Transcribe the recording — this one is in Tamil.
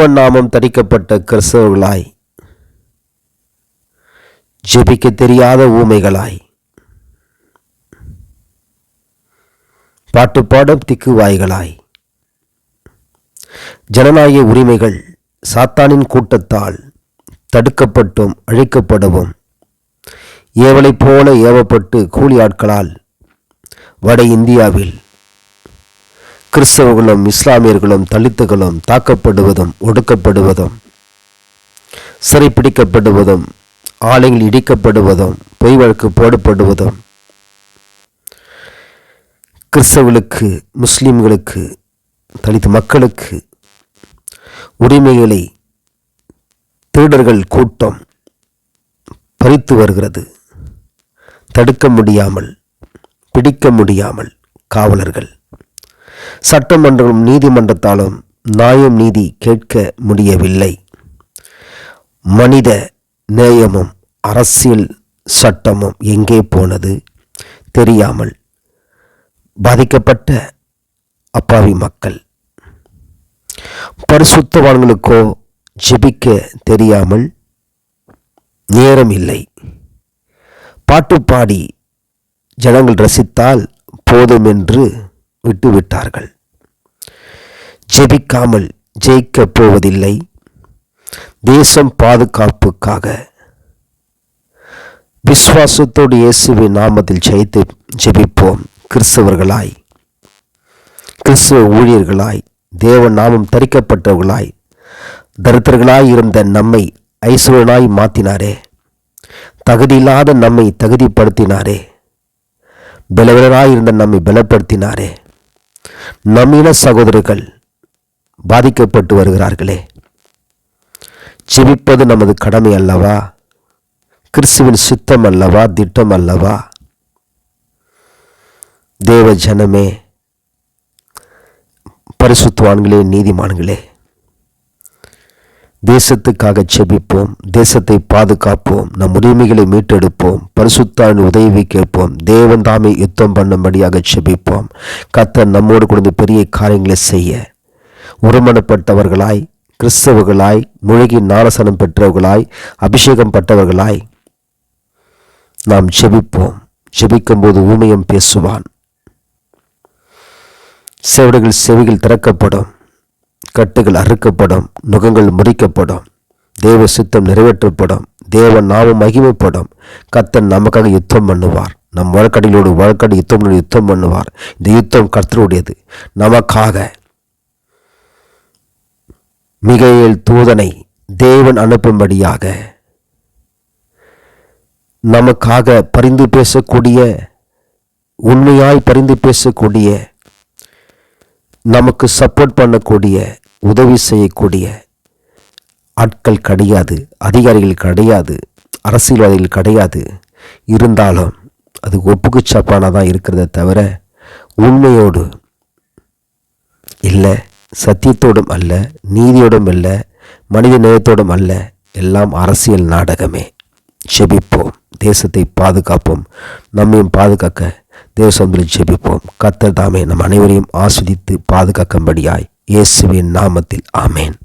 தேவன் நாமம் தரிக்கப்பட்ட கிறிஸ்தவர்களாய், ஜெபிக்க தெரியாத ஊமைகளாய், பாட்டு பாடும் திக்குவாய்களாய், ஜனநாயக உரிமைகள் சாத்தானின் கூட்டத்தால் தடுக்கப்பட்டும் அழிக்கப்படவும் ஏவலை போல ஏவப்பட்டு கூலி ஆட்களால் வட இந்தியாவில் கிறிஸ்தவர்களும் இஸ்லாமியர்களும் தலித்துகளும் தாக்கப்படுவதும் ஒடுக்கப்படுவதும் சிறைப்பிடிக்கப்படுவதும் ஆலைகள் இடிக்கப்படுவதும் பொய் வழக்கு போடப்படுவதும் கிறிஸ்தவர்களுக்கு முஸ்லிம்களுக்கு தலித் மக்களுக்கு உரிமைகளை திருடர்கள் கூட்டம் பறித்து வருகிறது. தடுக்க முடியாமல் பிடிக்க முடியாமல் காவலர்கள், சட்டமன்றமும் நீதிமன்றத்தாலும் நியாயம் நீதி கேட்க முடியவில்லை. மனித நேயமும் அரசியல் சட்டமும் எங்கே போனது தெரியாமல் பாதிக்கப்பட்ட அப்பாவி மக்கள், பரிசுத்தவான்களுக்கோ ஜெபிக்க தெரியாமல் நேரம் இல்லை. பாட்டு பாடி ஜனங்கள் ரசித்தால் போதும் என்று விட்டுவிட்டார்கள். ஜெபிக்காமல் ஜெயிக்கப் போவதில்லை. தேசம் பாதுகாப்புக்காக விசுவாசத்தோடு இயேசுவின் நாமத்தில் ஜெபிப்போம். கிறிஸ்தவர்களாய், கிறிஸ்துவ ஊழியர்களாய், தேவ நாமம் தரிக்கப்பட்டவர்களாய், தரித்திரர்களாய் இருந்த நம்மை ஐஸ்வரனாய் மாற்றினாரே, தகுதியில்லாத நம்மை தகுதிப்படுத்தினாரே, பலவீனராய் இருந்த நம்மை பலப்படுத்தினாரே. நம்மின சகோதரர்கள் பாதிக்கப்பட்டு வருகிறார்களே, ஜெபிப்பது நமது கடமை அல்லவா? கிறிஸ்துவின் சித்தம் அல்லவா? திட்டம் அல்லவா? தேவ ஜனமே, பரிசுத்தவான்களே, நீதிமான்களே, தேசத்துக்காக ஜெபிப்போம். தேசத்தை பாதுகாப்போம். நம் உரிமைகளை மீட்டெடுப்போம். பரிசுத்தாவின் உதவி கேட்போம். தேவன் தாமே யுத்தம் பண்ணும்படியாக ஜெபிப்போம். கர்த்தர் நம்மோடு கொடுத்து பெரிய காரியங்களை செய்ய ஒருமனப்பட்டவர்களாய், கிறிஸ்தவர்களாய், முழுகி ஞானசனம் பெற்றவர்களாய், அபிஷேகம் பட்டவர்களாய் நாம் ஜெபிப்போம். ஜெபிக்கும் போது ஊமையம் பேசுவான். செவிகள் திறக்கப்படும், கட்டுகள் அறுக்கப்படும், நுகங்கள் முறிக்கப்படும், தேவ சித்தம் நிறைவேற்றப்படும், தேவ நாமம் மகிமைப்படும். கர்த்தர் நமக்காக யுத்தம் பண்ணுவார். நம் வழக்கடியோடு யுத்தம் பண்ணுவார். இந்த யுத்தம் கர்த்தருடையது. நமக்காக மிகாயேல் தூதனை தேவன் அனுப்பும்படியாக நமக்காக பரிந்து பேசக்கூடிய, உண்மையாய் பரிந்து பேசக்கூடிய, நமக்கு சப்போர்ட் பண்ணக்கூடிய, உதவி செய்யக்கூடிய ஆட்கள் கிடையாது, அதிகாரிகள் கிடையாது, அரசியல்வாதிகள் கிடையாது. இருந்தாலும் அது ஒப்புக்கு சப்பானாதான் இருக்கிறத தவிர உண்மையோடு இல்லை, சத்தியத்தோடும் அல்ல, நீதியோடும் அல்ல, மனித நேயத்தோடும் அல்ல. எல்லாம் அரசியல் நாடகமே. ஜெபிப்போம். தேசத்தை பாதுகாப்போம். நம்மையும் பாதுகாக்க தேவசந்தில் ஜெபிப்போம். கர்த்தர் தாமே நம் அனைவரையும் ஆஸ்வதித்து பாதுகாக்கும்படியாய் இயேசுவின் நாமத்தில் ஆமேன்.